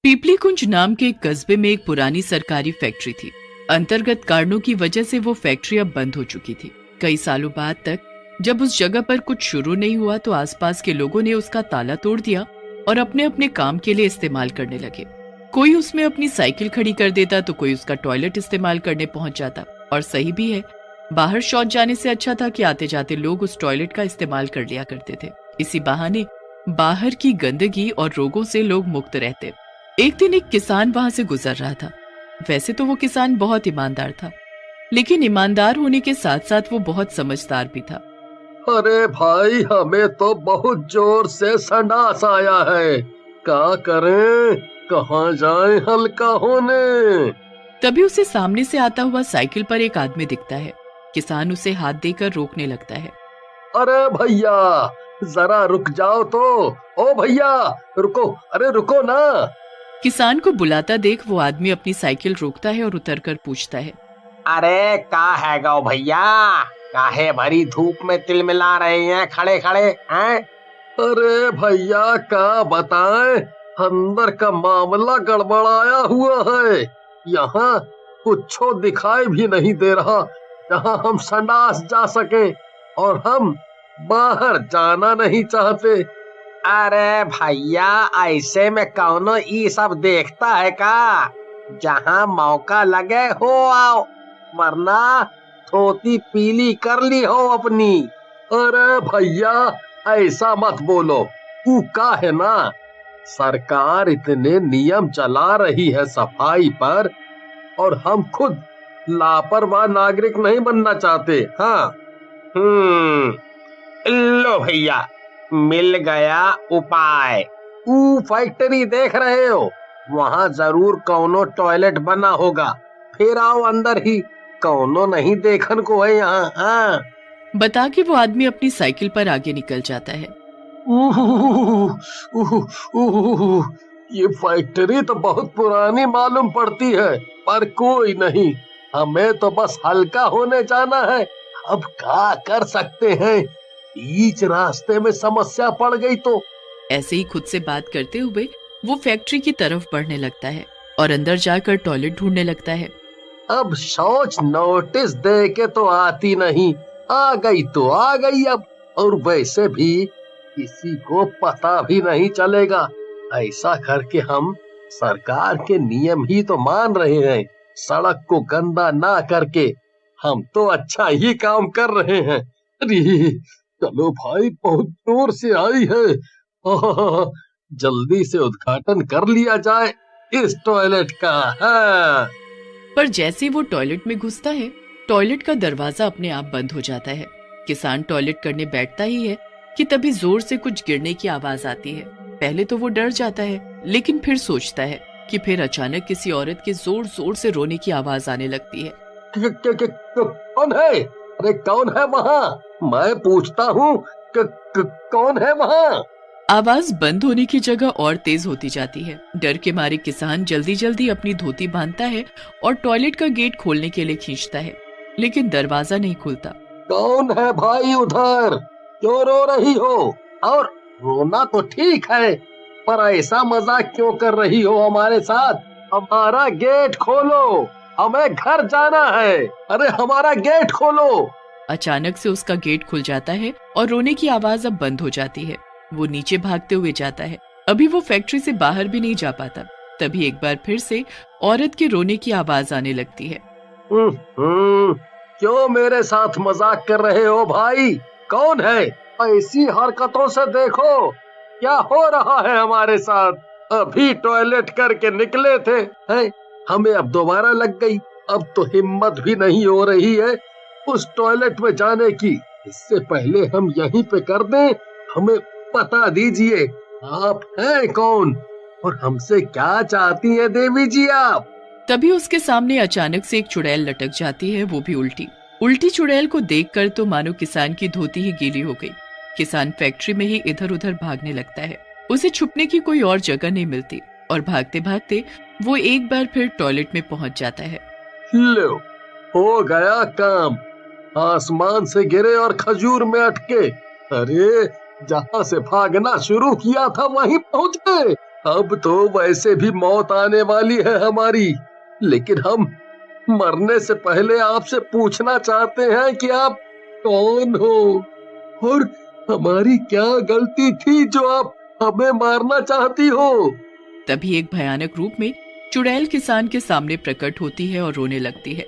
पीपली कुंज नाम के एक कस्बे में एक पुरानी सरकारी फैक्ट्री थी। अंतर्गत कारणों की वजह से वो फैक्ट्री अब बंद हो चुकी थी। कई सालों बाद तक जब उस जगह पर कुछ शुरू नहीं हुआ तो आसपास के लोगों ने उसका ताला तोड़ दिया और अपने अपने काम के लिए इस्तेमाल करने लगे। कोई उसमें अपनी साइकिल खड़ी कर देता तो कोई उसका टॉयलेट इस्तेमाल करने पहुंच जाता। और सही भी है, बाहर शौच जाने से अच्छा था कि आते जाते लोग उस टॉयलेट का इस्तेमाल कर लिया करते थे। इसी बहाने बाहर की गंदगी और रोगों से लोग मुक्त रहते। एक दिन एक किसान वहां से गुजर रहा था। वैसे तो वो किसान बहुत ईमानदार था, लेकिन ईमानदार होने के साथ साथ वो बहुत समझदार भी था। अरे भाई, हमें तो बहुत जोर से संडास आया है, क्या करें, कहाँ जाएं हल्का होने। तभी उसे सामने से आता हुआ साइकिल पर एक आदमी दिखता है। किसान उसे हाथ देकर रोकने लगता है। अरे भैया, जरा रुक जाओ तो। ओ भैया, रुको, अरे रुको ना। किसान को बुलाता देख वो आदमी अपनी साइकिल रोकता है और उतरकर पूछता है, अरे का है गो भैया, काहे भरी धूप में तिलमिला रहे हैं खड़े खड़े हैं? अरे भैया, क्या बताएं, अंदर का मामला गड़बड़ाया हुआ है। यहाँ कुछ दिखाई भी नहीं दे रहा जहाँ हम संडास जा सके, और हम बाहर जाना नहीं चाहते। अरे भैया, ऐसे में कौनो ई सब देखता है का? जहाँ मौका लगे हो आओ, वरना धोती पीली कर ली हो अपनी। अरे भैया, ऐसा मत बोलो। तू का है ना, सरकार इतने नियम चला रही है सफाई पर, और हम खुद लापरवाह नागरिक नहीं बनना चाहते। हाँ, लो भैया, मिल गया उपाय। फैक्ट्री देख रहे हो, वहाँ जरूर कौनो टॉयलेट बना होगा। फिर आओ अंदर ही, कौनो नहीं देखन को है यहाँ। हाँ, बता के वो आदमी अपनी साइकिल पर आगे निकल जाता है। ये फैक्ट्री तो बहुत पुरानी मालूम पड़ती है, पर कोई नहीं, हमें तो बस हल्का होने जाना है। अब क्या कर सकते हैं, बीच रास्ते में समस्या पड़ गई तो। ऐसे ही खुद से बात करते हुए वो फैक्ट्री की तरफ बढ़ने लगता है और अंदर जाकर टॉयलेट ढूंढने लगता है। अब शौच नोटिस दे के तो आती नहीं, आ गई तो आ गई अब। और वैसे भी किसी को पता भी नहीं चलेगा। ऐसा करके हम सरकार के नियम ही तो मान रहे हैं, सड़क को गंदा ना करके। हम तो अच्छा ही काम कर रहे हैं। अरे चलो भाई, बहुत जोर से आई है। जल्दी से उद्घाटन कर लिया जाए इस टॉयलेट का। हाँ। पर जैसे वो टॉयलेट में घुसता है, टॉयलेट का दरवाजा अपने आप बंद हो जाता है। किसान टॉयलेट करने बैठता ही है कि तभी जोर से कुछ गिरने की आवाज आती है। पहले तो वो डर जाता है, लेकिन फिर सोचता है कि फिर अचानक किसी औरत के जोर जोर से रोने की आवाज आने लगती है। कौन है? अरे कौन है वहाँ? मैं पूछता हूँ, कौन है वहाँ? आवाज बंद होने की जगह और तेज होती जाती है। डर के मारे किसान जल्दी जल्दी अपनी धोती बांधता है और टॉयलेट का गेट खोलने के लिए खींचता है, लेकिन दरवाजा नहीं खुलता। कौन है भाई उधर? क्यों रो रही हो? और रोना तो ठीक है, पर ऐसा मजाक क्यों कर रही हो हमारे साथ? हमारा गेट खोलो, हमें घर जाना है। अरे हमारा गेट खोलो। अचानक से उसका गेट खुल जाता है और रोने की आवाज अब बंद हो जाती है। वो नीचे भागते हुए जाता है। अभी वो फैक्ट्री से बाहर भी नहीं जा पाता। तभी एक बार फिर से औरत के रोने की आवाज आने लगती है। क्यों मेरे साथ मजाक कर रहे हो भाई? कौन है? ऐसी हरकतों से देखो क्या हो रहा है हमारे साथ। अभी टॉयलेट करके निकले थे, हैं? हमें अब दोबारा लग गई। अब तो हिम्मत भी नहीं हो रही है उस टॉयलेट में जाने की। इससे पहले हम यहीं पे कर दें। हमें बता दीजिए, आप हैं कौन और हमसे क्या चाहती हैं देवी जी आप? तभी उसके सामने अचानक से एक चुड़ैल लटक जाती है, वो भी उल्टी। उल्टी चुड़ैल को देखकर तो मानो किसान की धोती ही गीली हो गई। किसान फैक्ट्री में ही इधर उधर भागने लगता है। उसे छुपने की कोई और जगह नहीं मिलती और भागते भागते वो एक बार फिर टॉयलेट में पहुंच जाता है। लो, हो गया काम। आसमान से गिरे और खजूर में अटके। अरे जहाँ से भागना शुरू किया था वहीं पहुंच गए। अब तो वैसे भी मौत आने वाली है हमारी, लेकिन हम मरने से पहले आपसे पूछना चाहते हैं कि आप कौन हो और हमारी क्या गलती थी जो आप हमें मारना चाहती हो। तभी एक भयानक रूप में चुड़ैल किसान के सामने प्रकट होती है और रोने लगती है।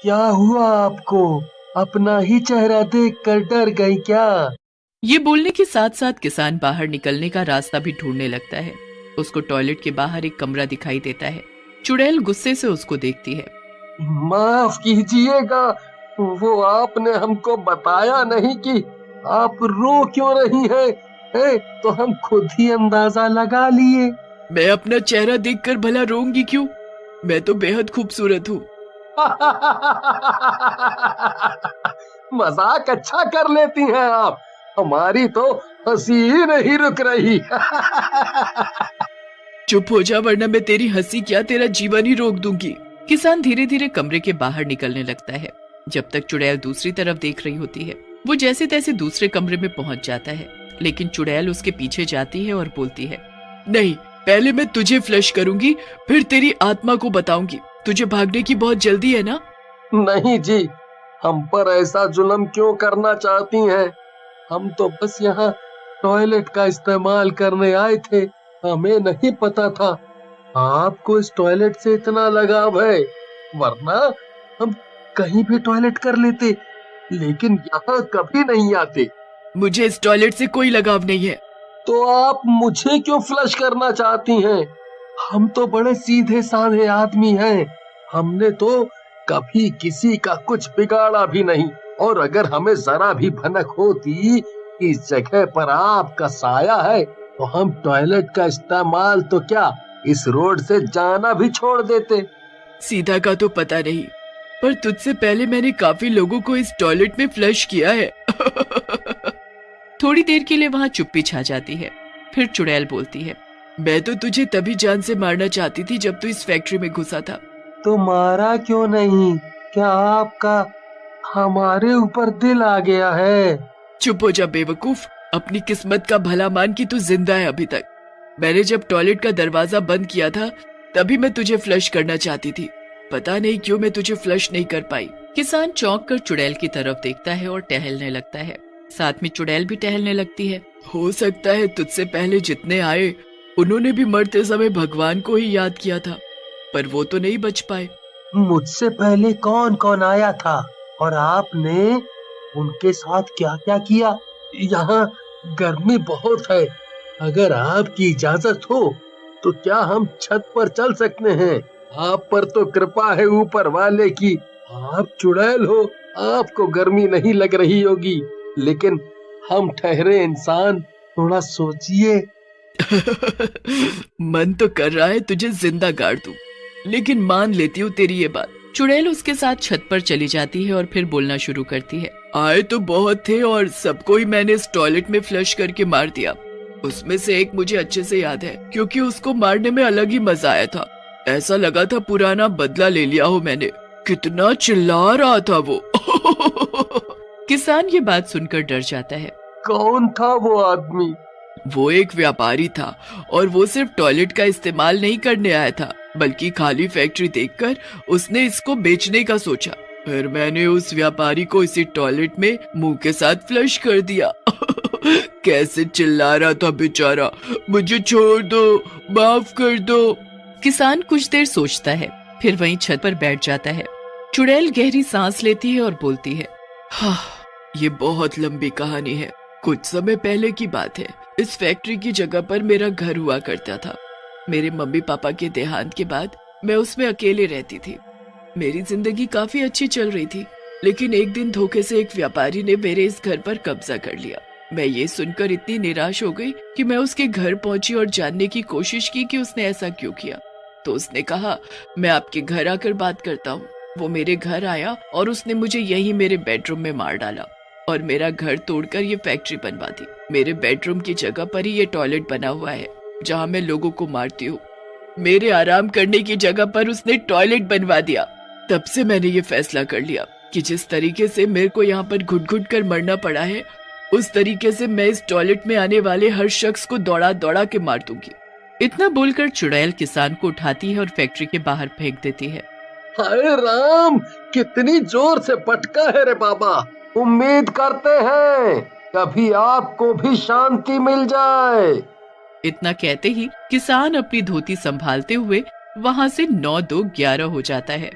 क्या हुआ आपको? अपना ही चेहरा देखकर डर गई क्या? ये बोलने के साथ साथ किसान बाहर निकलने का रास्ता भी ढूंढने लगता है। उसको टॉयलेट के बाहर एक कमरा दिखाई देता है। चुड़ैल गुस्से से उसको देखती है। माफ कीजिएगा, वो आपने हमको बताया नहीं कि आप रो क्यों रही हैं, तो हम खुद ही अंदाजा लगा लिए। मैं अपना चेहरा देखकर भला रोऊंगी क्यों? मैं तो बेहद खूबसूरत हूँ। मजाक अच्छा कर लेती हैं आप, हमारी तो हंसी ही नहीं रुक रही। चुप हो जा, वरना मैं तेरी हंसी क्या तेरा जीवन ही रोक दूंगी। किसान धीरे धीरे कमरे के बाहर निकलने लगता है। जब तक चुड़ैल दूसरी तरफ देख रही होती है, वो जैसे तैसे दूसरे कमरे में पहुंच जाता है, लेकिन चुड़ैल उसके पीछे जाती है और बोलती है, नहीं, पहले मैं तुझे फ्लश करूंगी, फिर तेरी आत्मा को बताऊंगी। तुझे भागने की बहुत जल्दी है ना? नहीं जी, हम पर ऐसा जुल्म क्यों करना चाहती हैं? हम तो बस यहाँ टॉयलेट का इस्तेमाल करने आए थे, हमें नहीं पता था आपको इस टॉयलेट से इतना लगाव है, वरना हम कहीं भी टॉयलेट कर लेते, लेकिन यहाँ कभी नहीं आते। मुझे इस टॉयलेट से कोई लगाव नहीं है। तो आप मुझे क्यों फ्लश करना चाहती हैं? हम तो बड़े सीधे साधे आदमी हैं, हमने तो कभी किसी का कुछ बिगाड़ा भी नहीं, और अगर हमें जरा भी भनक होती इस जगह पर आपका साया है, तो हम टॉयलेट का इस्तेमाल तो क्या इस रोड से जाना भी छोड़ देते। सीधा का तो पता नहीं, पर तुझसे पहले मैंने काफी लोगों को इस टॉयलेट में फ्लश किया है। थोड़ी देर के लिए वहाँ चुप्पी छा जाती है। फिर चुड़ैल बोलती है, मैं तो तुझे तभी जान से मारना चाहती थी जब तू इस फैक्ट्री में घुसा था। तो मारा क्यों नहीं? क्या आपका हमारे ऊपर दिल आ गया है? चुप हो जा बेवकूफ, अपनी किस्मत का भला मान कि तू जिंदा है अभी तक। मैंने जब टॉयलेट का दरवाजा बंद किया था, तभी मैं तुझे फ्लश करना चाहती थी। पता नहीं क्यों मैं तुझे फ्लश नहीं कर पाई। किसान चौंक कर चुड़ैल की तरफ देखता है और टहलने लगता है। साथ में चुड़ैल भी टहलने लगती है। हो सकता है तुझसे पहले जितने आए, उन्होंने भी मरते समय भगवान को ही याद किया था, पर वो तो नहीं बच पाए। मुझसे पहले कौन कौन आया था और आपने उनके साथ क्या क्या किया? यहाँ गर्मी बहुत है, अगर आपकी इजाजत हो तो क्या हम छत पर चल सकते हैं? आप पर तो कृपा है ऊपर वाले की, आप चुड़ैल हो, आपको गर्मी नहीं लग रही होगी, लेकिन हम ठहरे इंसान, थोड़ा सोचिए। मन तो कर रहा है तुझे जिंदा गाड़ दूं, लेकिन मान लेती हूँ तेरी ये बात। चुड़ैल उसके साथ छत पर चली जाती है और फिर बोलना शुरू करती है। आए तो बहुत थे और सबको ही मैंने इस टॉयलेट में फ्लश करके मार दिया। उसमें से एक मुझे अच्छे से याद है, क्योंकि उसको मारने में अलग ही मजा आया था। ऐसा लगा था पुराना बदला ले लिया हो मैंने। कितना चिल्ला रहा था वो। किसान ये बात सुनकर डर जाता है। कौन था वो आदमी? वो एक व्यापारी था, और वो सिर्फ टॉयलेट का इस्तेमाल नहीं करने आया था, बल्कि खाली फैक्ट्री देखकर उसने इसको बेचने का सोचा। फिर मैंने उस व्यापारी को इसी टॉयलेट में मुंह के साथ फ्लश कर दिया। कैसे चिल्ला रहा था बेचारा, मुझे छोड़ दो, माफ कर दो। किसान कुछ देर सोचता है, फिर वहीं छत पर बैठ जाता है। चुड़ैल गहरी सांस लेती है और बोलती है, हाँ, ये बहुत लंबी कहानी है। कुछ समय पहले की बात है। इस फैक्ट्री की जगह पर मेरा घर हुआ करता था। मेरे मम्मी पापा के देहांत के बाद मैं उसमें अकेले रहती थी। मेरी जिंदगी काफी अच्छी चल रही थी, लेकिन एक दिन धोखे से एक व्यापारी ने मेरे इस घर पर कब्जा कर लिया। मैं ये सुनकर इतनी निराश हो गई कि मैं उसके घर पहुंची और जानने की कोशिश की कि उसने ऐसा क्यों किया। तो उसने कहा, मैं आपके घर आकर बात करता हूँ। वो मेरे घर आया और उसने मुझे यही मेरे बेडरूम में मार डाला और मेरा घर तोड़कर ये फैक्ट्री बनवा दी। मेरे बेडरूम की जगह पर ही ये टॉयलेट बना हुआ है, जहाँ मैं लोगों को मारती हूँ। मेरे आराम करने की जगह पर उसने टॉयलेट बनवा दिया। तब से मैंने ये फैसला कर लिया कि जिस तरीके से मेरे को यहाँ पर घुट घुट कर मरना पड़ा है, उस तरीके से मैं इस टॉयलेट में आने वाले हर शख्स को दौड़ा दौड़ा के मार दूंगी। इतना बोलकर चुड़ैल किसान को उठाती है और फैक्ट्री के बाहर फेंक देती है। हाय राम, कितनी जोर से पटका है रे बाबा। उम्मीद करते हैं कभी आपको भी शांति मिल जाए। इतना कहते ही किसान अपनी धोती संभालते हुए वहां से 9 2 11 हो जाता है।